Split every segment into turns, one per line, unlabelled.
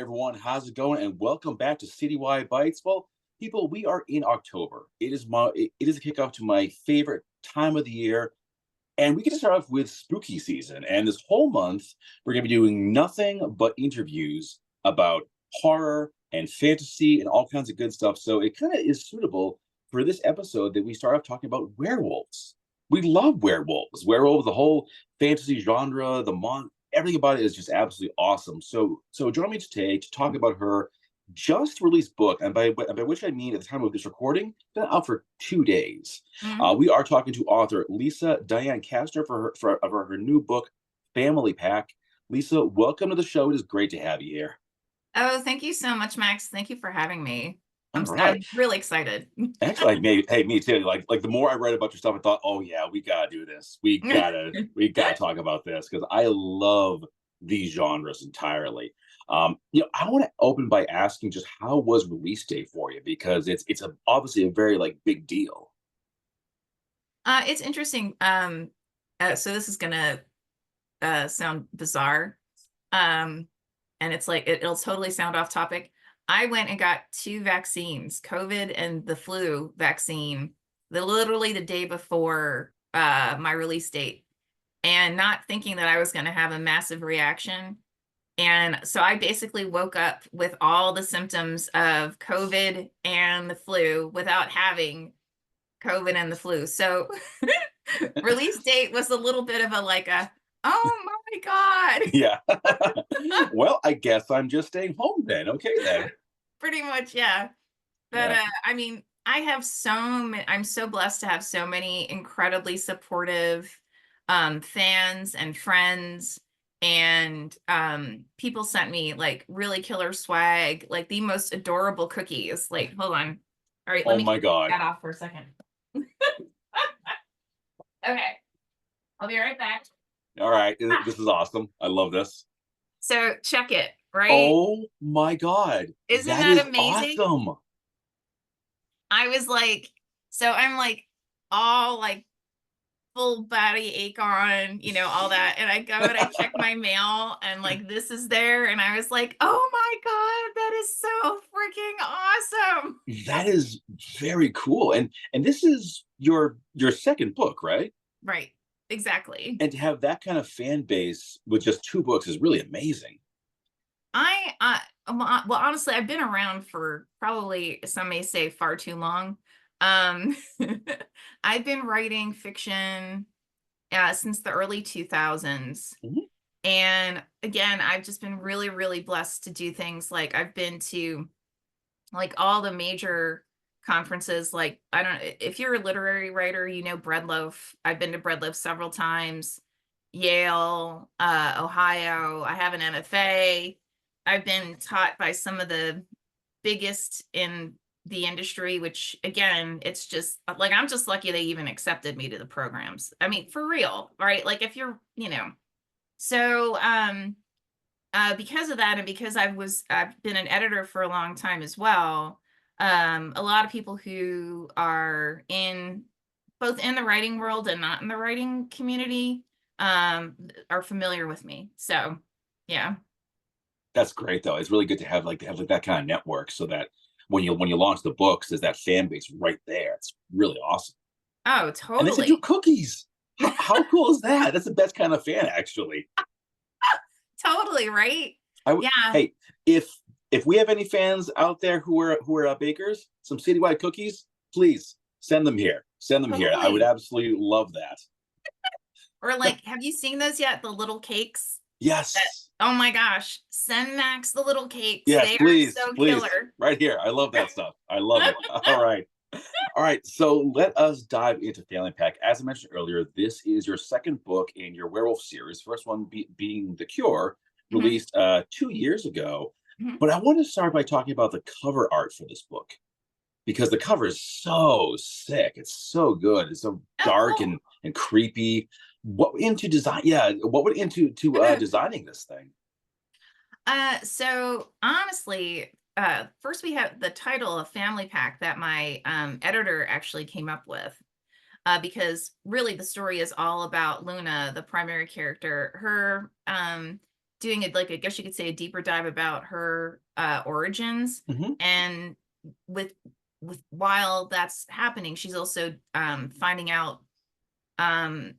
everyone, how's it going? And welcome back to Citywide Bytes. Well, people, we are in October. It is a kickoff to my favorite time of the year, and we get to start off with spooky season. And this whole month, we're going to be doing nothing but interviews about horror and fantasy and all kinds of good stuff. So it kind of is suitable for this episode that we start off talking about werewolves. We love werewolves. Werewolves, the whole fantasy genre, everything about it is just absolutely awesome. So join me today to talk about her just released book, and by which I mean at the time of this recording, been out for 2 days.
Mhm.
We are talking to author Lisa Diane Kastner for her new book, Family Pack. Lisa, welcome to the show. It is great to have you here.
Oh, thank you so much, Max. Thank you for having me.
All right.
I'm really excited.
Actually, me too. Like the more I read about your stuff, I thought, oh yeah, we gotta do this. We gotta talk about this because I love these genres entirely. I want to open by asking just how was release day for you because obviously a very like big deal.
It's interesting. So this is gonna sound bizarre. Um, and it's like it'll totally sound off topic. I went and got two vaccines, COVID and the flu vaccine, literally the day before my release date, and not thinking that I was going to have a massive reaction. And so I basically woke up with all the symptoms of COVID and the flu without having COVID and the flu. So release date was a little bit of oh my God.
Yeah. Well, I guess I'm just staying home then. Okay then.
Pretty much, yeah. But
Yeah.
I mean, I'm so blessed to have so many incredibly supportive fans and friends, and people sent me like really killer swag, like the most adorable cookies. Like, hold on. All right, let
Oh
me
my
take
God.
that off for a second. Okay, I'll be right back.
All right.
Ah,
This is awesome. I love this.
so check it, right?
Oh my God.
Isn't
That
that
is
amazing?
awesome.
I was like, so I'm like all like full body ache on, all that. And I go and I check my mail and like this is there. And I was like, oh my God, that is so freaking awesome.
That is very cool. And this is your second book, right?
Right. Exactly.
And to have that kind of fan base with just two books is really amazing.
Well, honestly, I've been around for probably some may say far too long. Um, I've been writing fiction since the early 2000s.
Mhm.
And again, I've just been really, really blessed to do things like I've been to like all the major conferences. Like, I don't if you're a literary writer, Breadloaf. I've been to Breadloaf several times, Yale, Ohio. I have an MFA. I've been taught by some of the biggest in the industry, which again, it's just like I'm just lucky they even accepted me to the programs. I mean, for real, right? Like if you're, so because of that, and because I've been an editor for a long time as well, a lot of people who are in both in the writing world and not in the writing community are familiar with me. So yeah.
That's great though. It's really good to have like that kind of network so that when you launch the books, there's that fan base right there. It's really awesome.
Oh,
And they sent you
totally.
cookies. How cool is that? That's the best kind of fan, actually.
Totally, right? Yeah.
Hey, if we have any fans out there who are bakers, some citywide cookies, please send them here. Send them here. I would
Totally.
absolutely love that.
Or like, have you seen those yet? The little cakes that,
Yes.
oh my gosh, send Max the little cakes.
Yes,
They are
please,
so
please.
killer.
Right here. I love that stuff. I love it. All right. All right. So let us dive into Family Pack. As I mentioned earlier, this is your second book in your werewolf series. First one being The Cure,
Mhm,
released 2 years ago.
mhm.
But I want to start by talking about the cover art for this book because the cover is so sick. It's so good. It's so
Oh,
dark
cool.
and creepy. What went into design? Yeah, what went into designing this thing?
So honestly, first we have the title of Family Pack that my editor actually came up with. Because really the story is all about Luna, the primary character. Her doing it, like, I guess you could say, a deeper dive about her origins.
Hmm.
And with while that's happening, she's also finding out um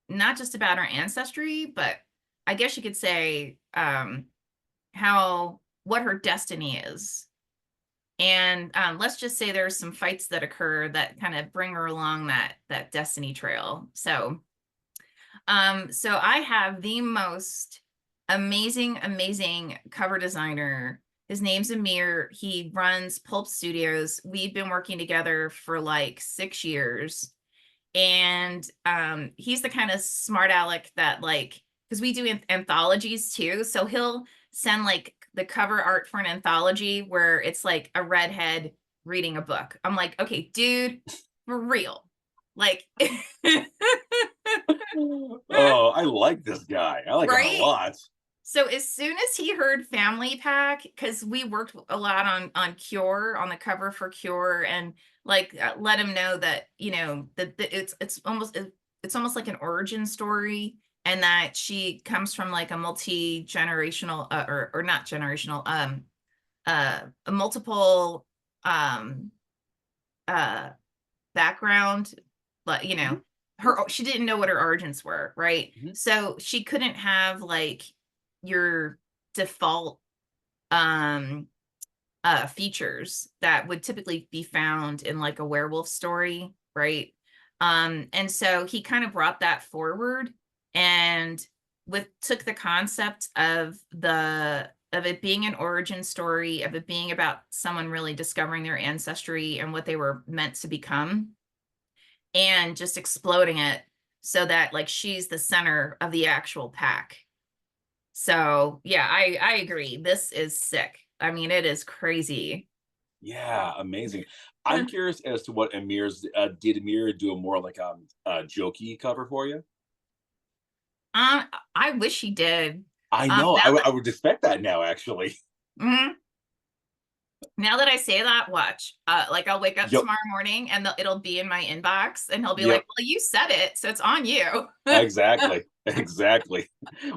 not just about her ancestry, but I guess you could say how what her destiny is. And let's just say there's some fights that occur that kind of bring her along that destiny trail. So I have the most amazing cover designer. His name's Amir. He runs Pulp Studios. We've been working together for like 6 years. And he's the kind of smart aleck that, like, because we do anthologies too. So he'll send like the cover art for an anthology where it's like a redhead reading a book. I'm like, okay, dude, for real. Like,
Oh, I like this guy. I like him a
right?
lot.
So as soon as he heard Family Pack, because we worked a lot on Cure, on the cover for Cure, and like let him know that, you know, that it's almost like an origin story, and that she comes from like a multi-generational or not generational a multiple um uh background, but you know,
Hmm.
she didn't know what her origins were, right?
Hmm.
So she couldn't have like your default um features that would typically be found in like a werewolf story, right? And so he kind of brought that forward, and with took the concept of it being an origin story, of it being about someone really discovering their ancestry and what they were meant to become, and just exploding it so that like she's the center of the actual pack. So yeah, I agree. This is sick. I mean, it is crazy.
Yeah, amazing. I'm curious as to what Amir's did Amir do a more like jokey cover for you?
I wish he did.
I know.
Now that
I would expect that now, actually.
mhm. Now that I say that, watch. Like I'll wake up
Yep.
tomorrow morning and it'll be in my inbox, and he'll be like,
Yep.
"Well, you said it, so it's on you."
Exactly. Exactly.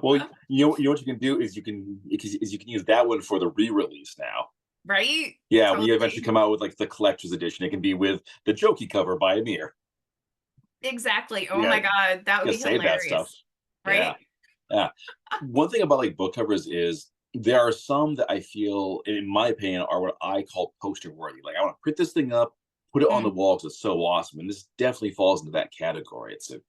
Well, you know what you can do is you can use that one for the re-release now.
Right?
Yeah, when you eventually
Totally.
come out with like the collector's edition, it can be with the jokey cover by Amir.
Exactly. Oh
Yeah,
my God, that would
you
be
save that stuff.
hilarious.
Yeah.
Right?
Yeah. One thing about like book covers is there are some that I feel, in my opinion, are what I call poster worthy. Like I want to print this thing up, put it on the
Mm,
wall because it's so awesome. And this definitely falls into that category. It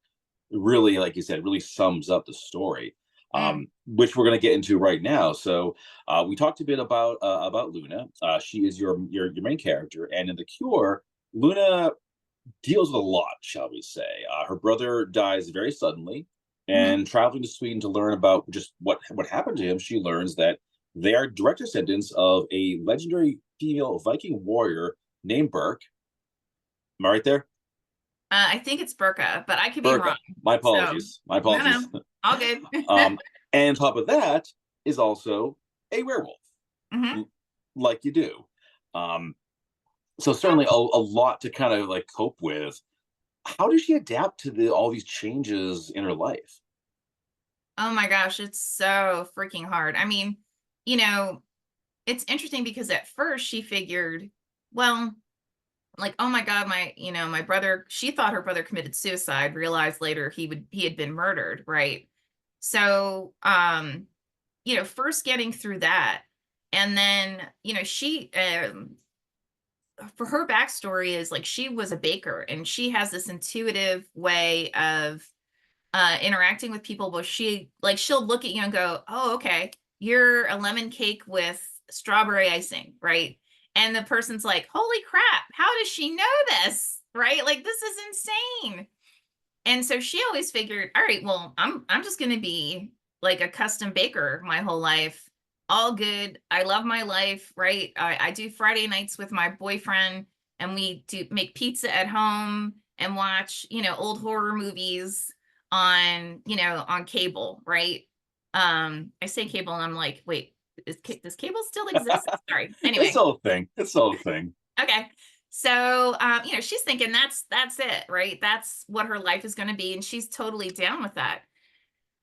really, like you said, really sums up the story,
mm,
which we're going to get into right now. So we talked a bit about Luna. She is your main character, and in The Cure, Luna deals with a lot, shall we say. Her brother dies very suddenly,
mhm.
and traveling to Sweden to learn about just what happened to him, she learns that they are direct descendants of a legendary female Viking warrior named Burke. Am I right there?
I think it's Burka, but I could be wrong.
Burka. My
So
apologies. My
no, no,
apologies.
all good.
um, and on top of that is also a werewolf,
Hmm.
like you do. Um, so certainly a lot to kind of like cope with. How does she adapt to all these changes in her life?
Oh my gosh, it's so freaking hard. I mean, you know, it's interesting because at first she figured, well, like, oh my God, my brother, she thought her brother committed suicide, realized later he had been murdered, right? So, first getting through that. And then, she for her backstory is like she was a baker, and she has this intuitive way of interacting with people where she'll look at you and go, oh, okay, you're a lemon cake with strawberry icing, right? And the person's like, holy crap, how does she know this, right? Like, this is insane. And so she always figured, all right, well, I'm just going to be like a custom baker my whole life. All good. I love my life, right? I do Friday nights with my boyfriend, and we do make pizza at home and watch, old horror movies on cable, right? I say cable and I'm like, wait, does cable still exist? Sorry.
It's
Anyway,
all a thing. It's all a thing.
okay. So, she's thinking that's it, right? That's what her life is going to be, and she's totally down with that.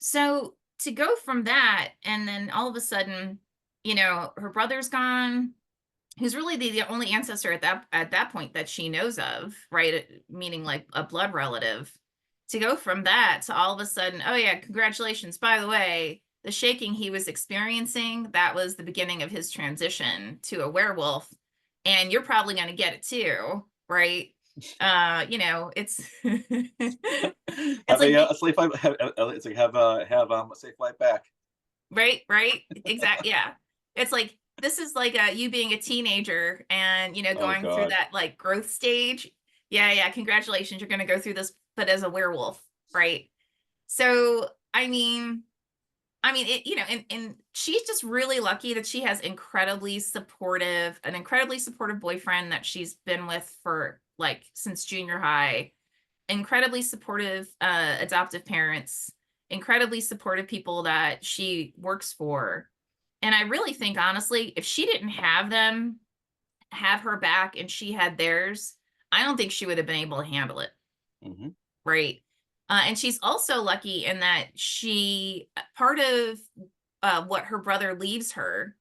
So to go from that, and then all of a sudden, her brother's gone, who's really the only ancestor at that point that she knows of, right? Meaning like a blood relative. To go from that to all of a sudden, oh yeah, congratulations. By the way, the shaking he was experiencing, that was the beginning of his transition to a werewolf. And you're probably going to get it too, right? It's it's
Have
like
a safe flight. It's like have a safe flight back.
right, exactly, yeah. It's like this is like you being a teenager and
Oh
going through
God.
that like growth stage. Yeah, congratulations, you're going to go through this, but as a werewolf, right? So it, and she's just really lucky that she has an incredibly supportive boyfriend that she's been with for like since junior high, incredibly supportive adoptive parents, incredibly supportive people that she works for. And I really think, honestly, if she didn't have them, have her back, and she had theirs, I don't think she would have been able to handle it.
Mm-hmm.
Right. And she's also lucky in that she, part of what her brother leaves her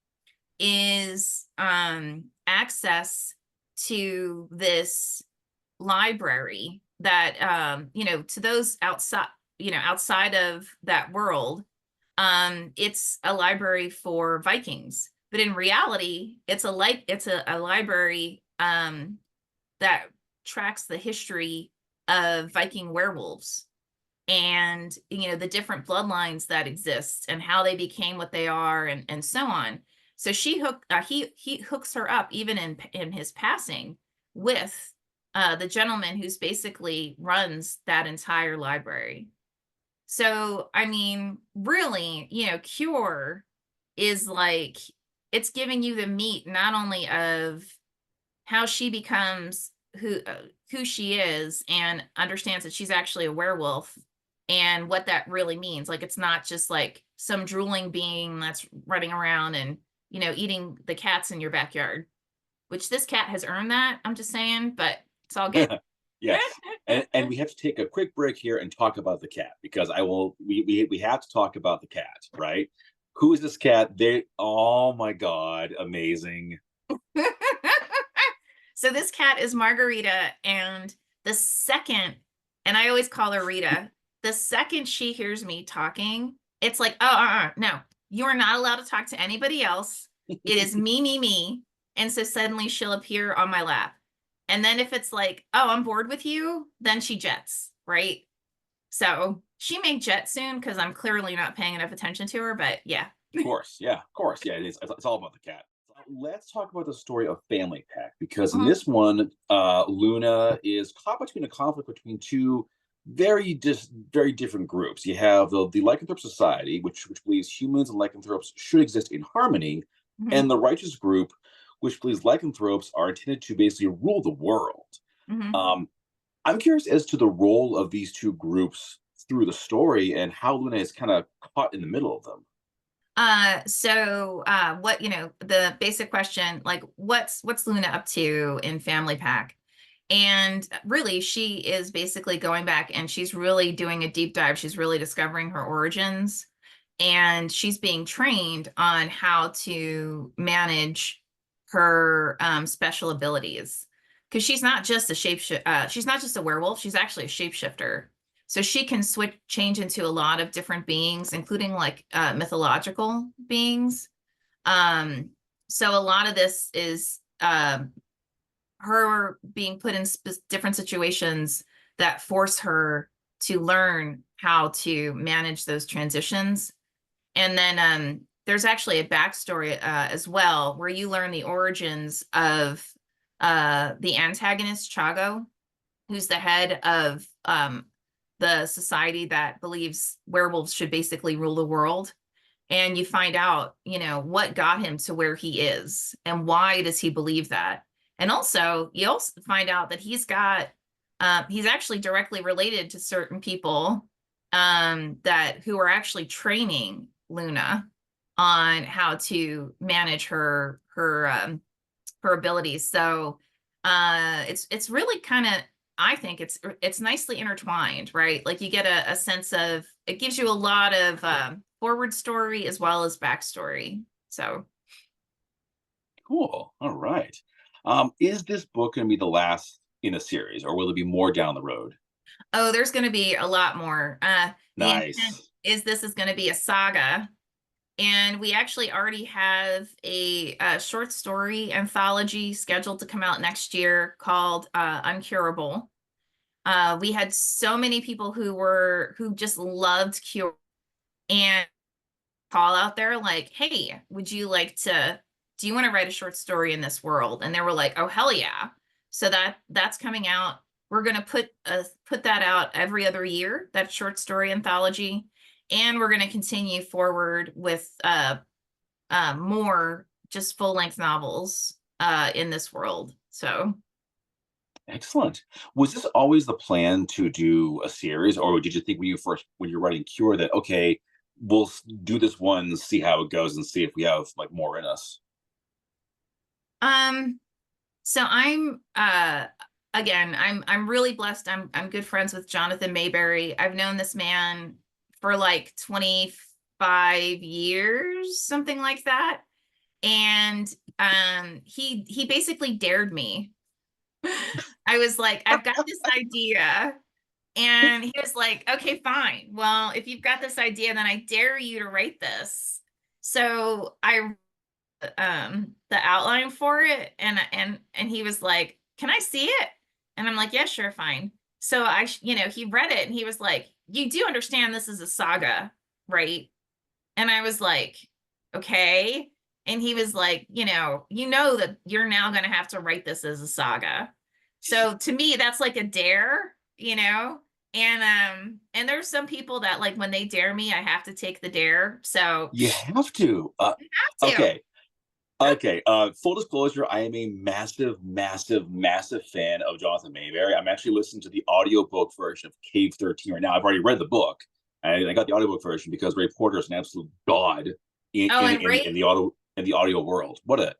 is access to this library that, to those outside of that world, it's a library for Vikings. But in reality, it's a library that tracks the history of Viking werewolves and the different bloodlines that exist and how they became what they are and so on. So he hooks her up even in his passing with the gentleman who's basically runs that entire library. So really, Cure is like, it's giving you the meat not only of how she becomes who she is and understands that she's actually a werewolf and what that really means. Like, it's not just like some drooling being that's running around and eating the cats in your backyard, which this cat has earned that, I'm just saying, but it's all good.
Yes. And we have to take a quick break here and talk about the cat, because we have to talk about the cat, right? Who is this cat? Oh my God, amazing.
So this cat is Margarita, and the second, and I always call her Rita, the second she hears me talking, it's like, oh, no, you are not allowed to talk to anybody else. It is me. And so suddenly she'll appear on my lap. And then if it's like, oh, I'm bored with you, then she jets, right? So she may jet soon because I'm clearly not paying enough attention to her, but yeah.
Of course, yeah, of course, yeah. It's all about the cat. Let's talk about the story of Family Pack, because in this one, Luna is caught between a conflict between two very different groups. You have the Lycanthrope Society, which believes humans and lycanthropes should exist in harmony,
Mhm.
and the Righteous Group, which believes lycanthropes are intended to basically rule the world.
Mhm.
I'm curious as to the role of these two groups through the story and how Luna is kind of caught in the middle of them.
What, the basic question, like what's Luna up to in Family Pack? And really, she is basically going back and she's really doing a deep dive. She's really discovering her origins, and she's being trained on how to manage her special abilities. Because she's not just a she's not just a werewolf, she's actually a shapeshifter. So she can change into a lot of different beings, including like mythological beings. So a lot of this is her being put in different situations that force her to learn how to manage those transitions. And then there's actually a backstory as well, where you learn the origins of the antagonist, Chago, who's the head of the society that believes werewolves should basically rule the world. And you find out, what got him to where he is and why does he believe that. And also, you also find out that he's actually directly related to certain people who are actually training Luna on how to manage her abilities. So it's really kind of, I think it's nicely intertwined, right? Like you get a sense of, it gives you a lot of forward story as well as backstory. So,
Cool. All right. Is this book going to be the last in a series, or will there be more down the road?
oh, there's going to be a lot more. The intent
Nice.
is this is going to be a saga. And we actually already have a short story anthology scheduled to come out next year called Uncurable. We had so many people who just loved Cure and call out there like, hey, would you like to, do you want to write a short story in this world? And they were like, oh, hell yeah. So that's coming out. We're going to put that out every other year, that short story anthology. And we're going to continue forward with more just full length novels in this world. So
Excellent. Was this always the plan to do a series, or did you think when you're writing Cure that okay, we'll do this one, see how it goes, and see if we have like more in us?
um so I'm again, I'm really blessed. I'm good friends with Jonathan Maberry. I've known this man for like 25 years, something like that. And he basically dared me. I was like, I've got this idea. And he was like, okay, fine. Well, if you've got this idea, then I dare you to write this. So I the outline for it, and he was like, can I see it? And I'm like, yeah, sure, fine. So he read it and he was like, you do understand this is a saga, right? And I was like, okay. And he was like, that you're now going to have to write this as a saga. So to me, that's like a dare, and there's some people that like when they dare me, I have to take the dare. So
You have to.
I have to.
Okay. Okay. Full disclosure, I am a massive, massive, massive fan of Jonathan Maberry. I'm actually listening to the audiobook version of Cave 13 right now. I've already read the book. I got the audiobook version because Ray Porter is an absolute god in
Oh,
in,
and
in,
Ray,
in the audio world. What a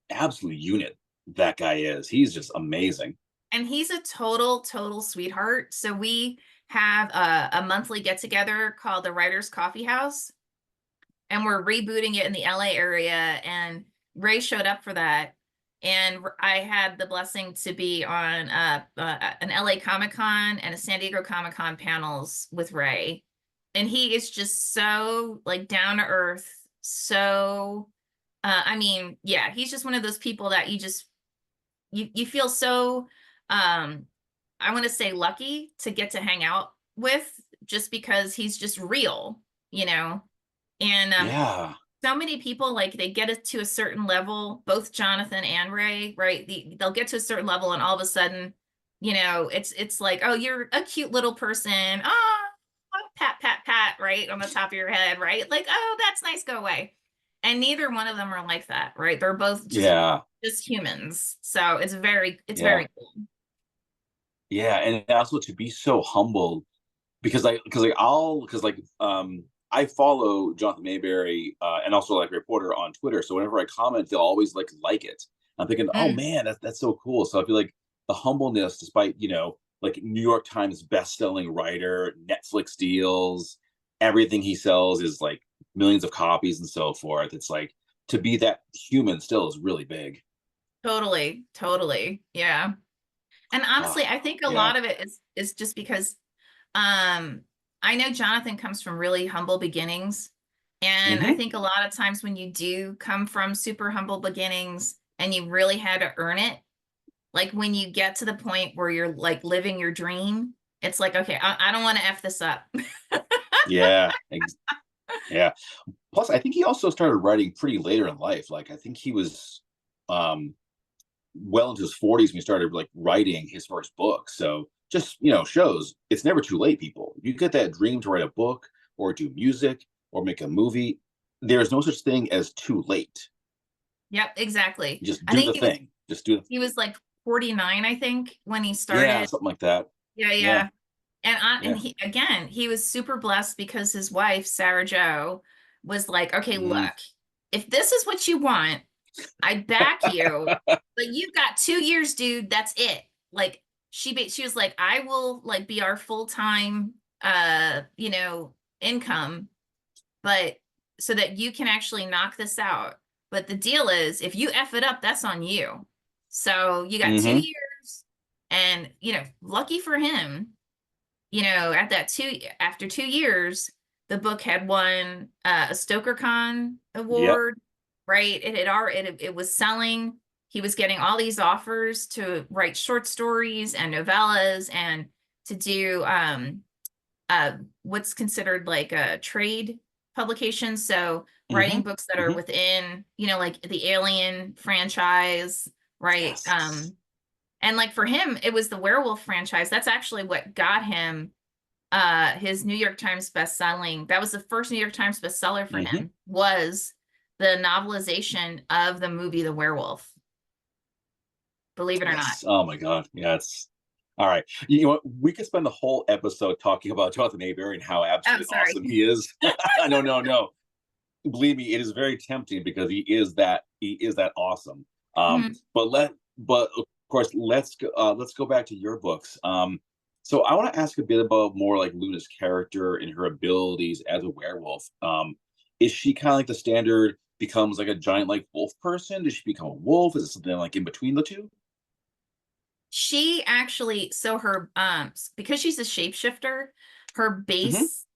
absolute unit that guy is. He's just amazing.
and he's a total sweetheart. So we have a monthly get together called the Writers Coffee House, and we're rebooting it in the LA area. And Ray showed up for that. And I had the blessing to be on an LA Comic Con and a San Diego Comic Con panels with Ray. And he is just so like down to earth. So, yeah, he's just one of those people that you feel so, I want to say lucky to get to hang out with just because he's just real, you know? And
Yeah.
so many people like they get it to a certain level, both Jonathan and Ray, right? They'll get to a certain level and all of a sudden, it's like, oh, you're a cute little person. Oh, pat, right on the top of your head, right? Like, oh, that's nice, go away. And neither one of them are like that, right? They're both
Yeah.
just humans. So it's very
Yeah.
cool.
Yeah. And also to be so humble because I follow Jonathan Maberry and also like Reporter on Twitter. So whenever I comment, they'll always like it. I'm thinking, oh
Mm,
man, that's so cool. So I feel like the humbleness, despite like New York Times best-selling writer, Netflix deals, everything he sells is like millions of copies and so forth. It's like to be that human still is really big.
totally. Yeah. And honestly,
Ah,
I think a
yeah.
lot of it is just because um I know Jonathan comes from really humble beginnings. And I
Hmm.
think a lot of times when you do come from super humble beginnings and you really had to earn it, like when you get to the point where you're like living your dream, it's like, okay, I don't want to F this up.
Yeah. Yeah. Plus, I think he also started writing pretty later in life. Like I think he was um well into his 40s when he started like writing his first book. So just shows it's never too late, people. You get that dream to write a book or do music or make a movie. There's no such thing as too late.
Yep, exactly.
Just
I
do
think
the thing. Just do
he was like 49, I think, when he
yeah,
started.
something like that.
Yeah,
Yeah.
yeah. And
Yeah.
he again, he was super blessed because his wife, Sarah Joe, was like, okay,
Mm.
look, if this is what you want, I back you, but you've got 2 years, dude. That's it. Like she was like, I will like be our full-time income, but so that you can actually knock this out. But the deal is, if you F it up, that's on you. So you got 2 years, and lucky for him, at that after 2 years, the book had won a StokerCon
Yep.
award, right? It was selling. He was getting all these offers to write short stories and novellas and to do what's considered like a trade publication. So
Hmm.
writing books that are
Hmm.
within, like the Alien franchise, right?
Yes.
And like for him, it was the werewolf franchise. That's actually what got him his New York Times bestselling. That was the first New York Times bestseller for
Hmm.
him, was the novelization of the movie The Werewolf, believe it or not.
Yes. Oh my God. Yeah. It's all right. You know what? We could spend the whole episode talking about Jonathan Maberry and how
Oh,
absolutely
sorry.
awesome he is. No, no, no. Believe me, it is very tempting because he is that awesome.
Mhm.
But of course, let's go back to your books. So I want to ask a bit about more like Luna's character and her abilities as a werewolf. Is she kind of like the standard becomes like a giant like wolf person? Does she become a wolf? Is it something like in between the two?
She actually, so her because she's a shapeshifter, her
Hmm.
base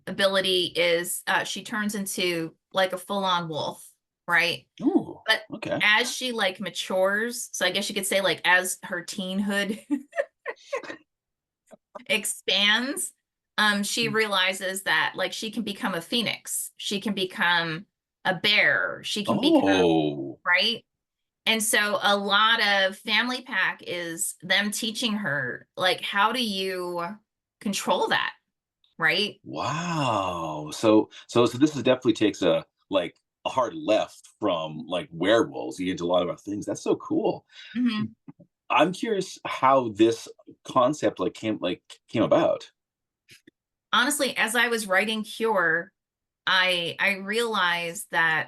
ability is she turns into like a full-on wolf, right?
Ooh,
But
okay.
as she like matures, so I guess you could say like as her teenhood expands, she realizes that like she can become a phoenix, she can become a bear, she can become,
Oh,
right? And so a lot of Family Pack is them teaching her like how do you control that, right?
wow. So this is definitely takes a hard left from like werewolves. You get into a lot of other things. That's so cool.
Mhm.
I'm curious how this concept came about.
Honestly, as I was writing Cure, I realized that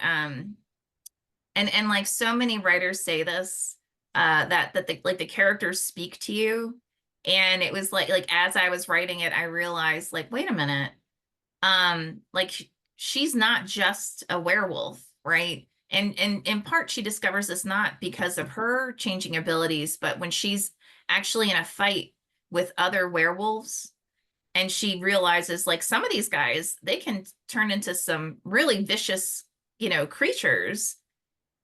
and like so many writers say this, that the characters speak to you. And it was like as I was writing it, I realized like, wait a minute, like she's not just a werewolf, right? And in part she discovers this not because of her changing abilities, but when she's actually in a fight with other werewolves, and she realizes like some of these guys, they can turn into some really vicious, creatures.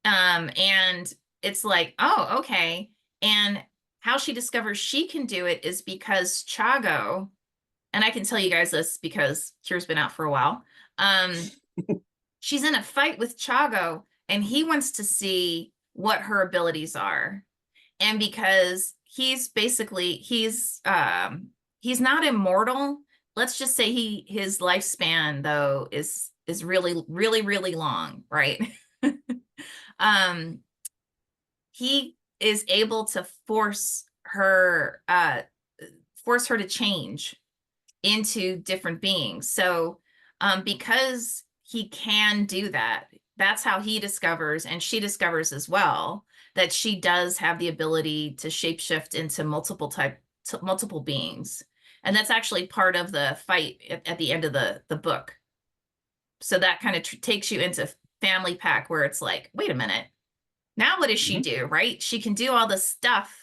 And it's like, oh, okay. And how she discovers she can do it is because Chago, and I can tell you guys this because Cure's been out for a while. Um, she's in a fight with Chago, and he wants to see what her abilities are. And because he's not immortal. Let's just say his lifespan though is really, really, really long, right? um, he is able to force her to change into different beings. So, because he can do that, that's how he discovers, and she discovers as well, that she does have the ability to shapeshift into multiple beings. And that's actually part of the fight at the end of the book. So that kind of takes you into Family Pack, where it's like, wait a minute, now what does she
Mhm.
do, right? She can do all this stuff,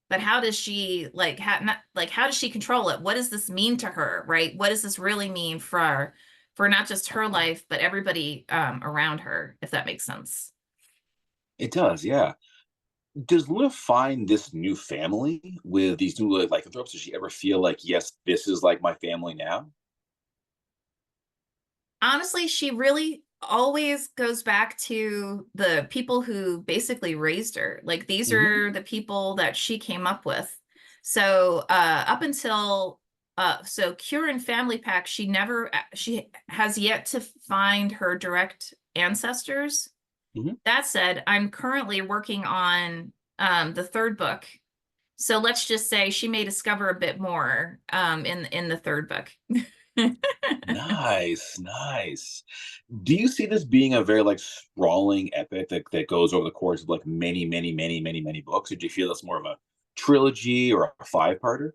but how does she how does she control it? What does this mean to her, right? What does this really mean for not just her life but everybody around her, if that makes sense?
It does, yeah. Does Luna find this new family with these new lycanthropes? Does she ever feel like, yes, this is like my family now?
Honestly, she really always goes back to the people who basically raised her. Like these
Hmm.
are the people that she came up with. So up until so Cure and Family Pack, she has yet to find her direct ancestors.
Hmm.
That said, I'm currently working on the third book. So let's just say she may discover a bit more in the third book.
Nice, nice. Do you see this being a very like sprawling epic that goes over the course of like many, many, many, many, many books? Or do you feel that's more of a trilogy or a five-parter?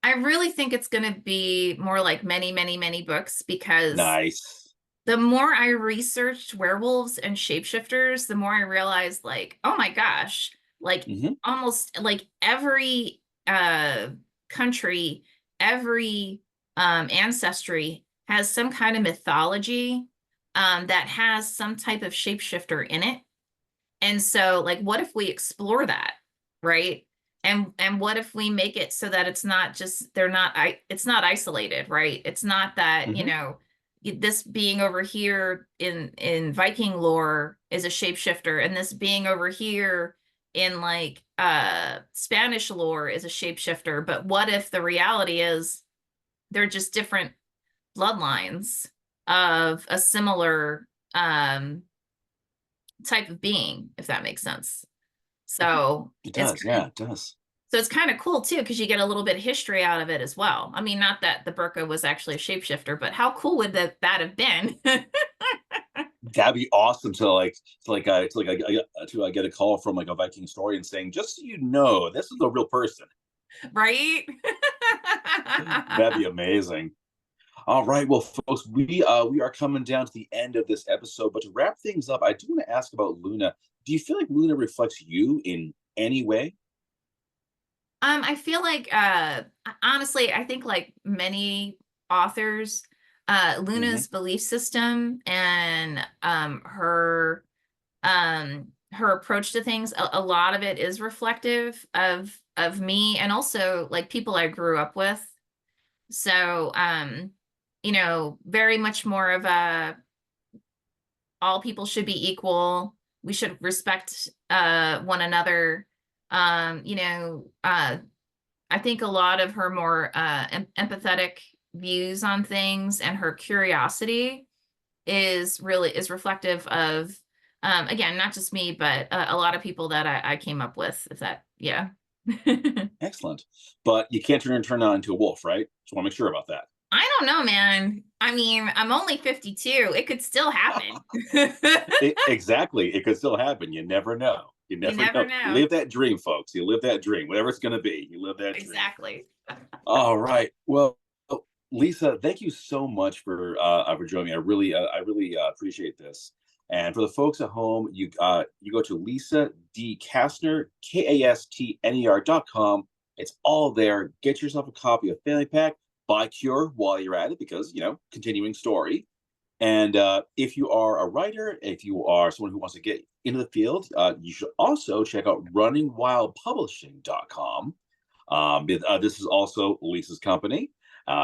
I really think it's going to be more like many, many, many books, because
Nice.
the more I researched werewolves and shapeshifters, the more I realized, like, oh my gosh, like
Hmm.
almost like every country, every ancestry has some kind of mythology that has some type of shapeshifter in it. And so, like, what if we explore that, right? And what if we make it so that it's not just it's not isolated, right? It's not that,
Hmm.
this being over here in Viking lore is a shapeshifter, and this being over here in like Spanish lore is a shapeshifter. But what if the reality is they're just different bloodlines of a similar type of being, if that makes sense. So
It
it's
does. Yeah, it does.
so it's kind of cool too, because you get a little bit of history out of it as well. I mean, not that the Burqa was actually a shapeshifter, but how cool would that have been?
That'd be awesome to get a call from like a Viking historian saying, just so you know, this is a real person.
Right?
That'd be amazing. All right, well, folks, we are coming down to the end of this episode, but to wrap things up, I do want to ask about Luna. Do you feel like Luna reflects you in any way?
I feel like honestly, I think like many authors,
Hmm.
Luna's belief system and her approach to things, a lot of it is reflective of me, and also like people I grew up with. So very much more of a all people should be equal. We should respect one another. I think a lot of her more empathetic views on things and her curiosity is reflective of again, not just me, but a lot of people that I came up with, if that, yeah.
Excellent. But you can't turn on into a wolf, right? Just want to make sure about that.
I don't know, man. I mean, I'm only 52. It could still happen.
Exactly. It could still happen. You never know. You
You
never
never
know.
know.
Live that dream, folks. You live that dream, whatever it's going to be. You live that dream.
Exactly.
All right. Well, Lisa, thank you so much for joining me. I really appreciate this. And for the folks at home, you go to Lisa D Kastner, KASTNER.com. It's all there. Get yourself a copy of Family Pack. Buy Cure while you're at it, because continuing story. And if you are a writer, if you are someone who wants to get into the field, you should also check out runningwildpublishing.com. This is also Lisa's company.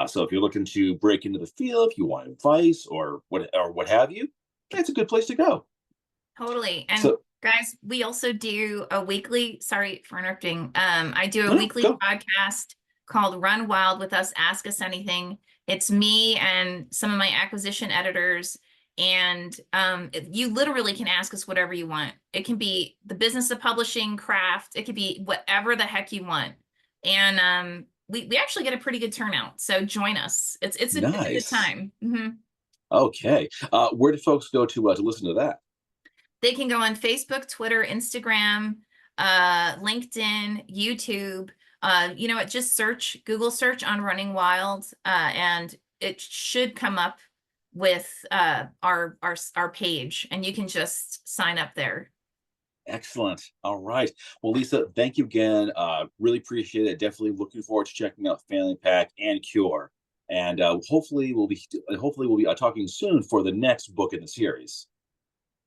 So if you're looking to break into the field, if you want advice or what have you, it's a good place to go.
Totally. And
So
guys, we also do a weekly, sorry for interrupting. I do a
no, no,
weekly
go.
podcast called Run Wild with Us, Ask Us Anything. It's me and some of my acquisition editors. And you literally can ask us whatever you want. It can be the business of publishing, craft, it could be whatever the heck you want. And we actually get a pretty good turnout. So join us. It's a good
Nice.
time. Mhm.
Okay. Where do folks go to listen to that?
They can go on Facebook, Twitter, Instagram, LinkedIn, YouTube. Just Google search on Running Wild, and it should come up with our page, and you can just sign up there.
Excellent. All right. Well, Lisa, thank you again. Really appreciate it. Definitely looking forward to checking out Family Pack and Cure. And hopefully we'll be talking soon for the next book in the series.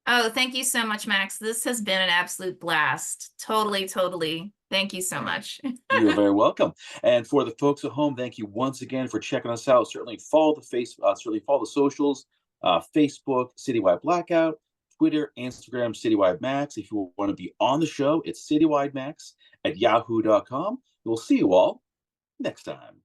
Oh, thank you so much, Max. This has been an absolute blast. Totally, totally. Thank you so much.
You're very welcome. And for the folks at home, thank you once again for checking us out. Certainly follow the socials, Facebook, Citywide Blackout, Twitter, Instagram, Citywide Max. If you want to be on the show, it's Citywide Max at yahoo.com. We'll see you all next time.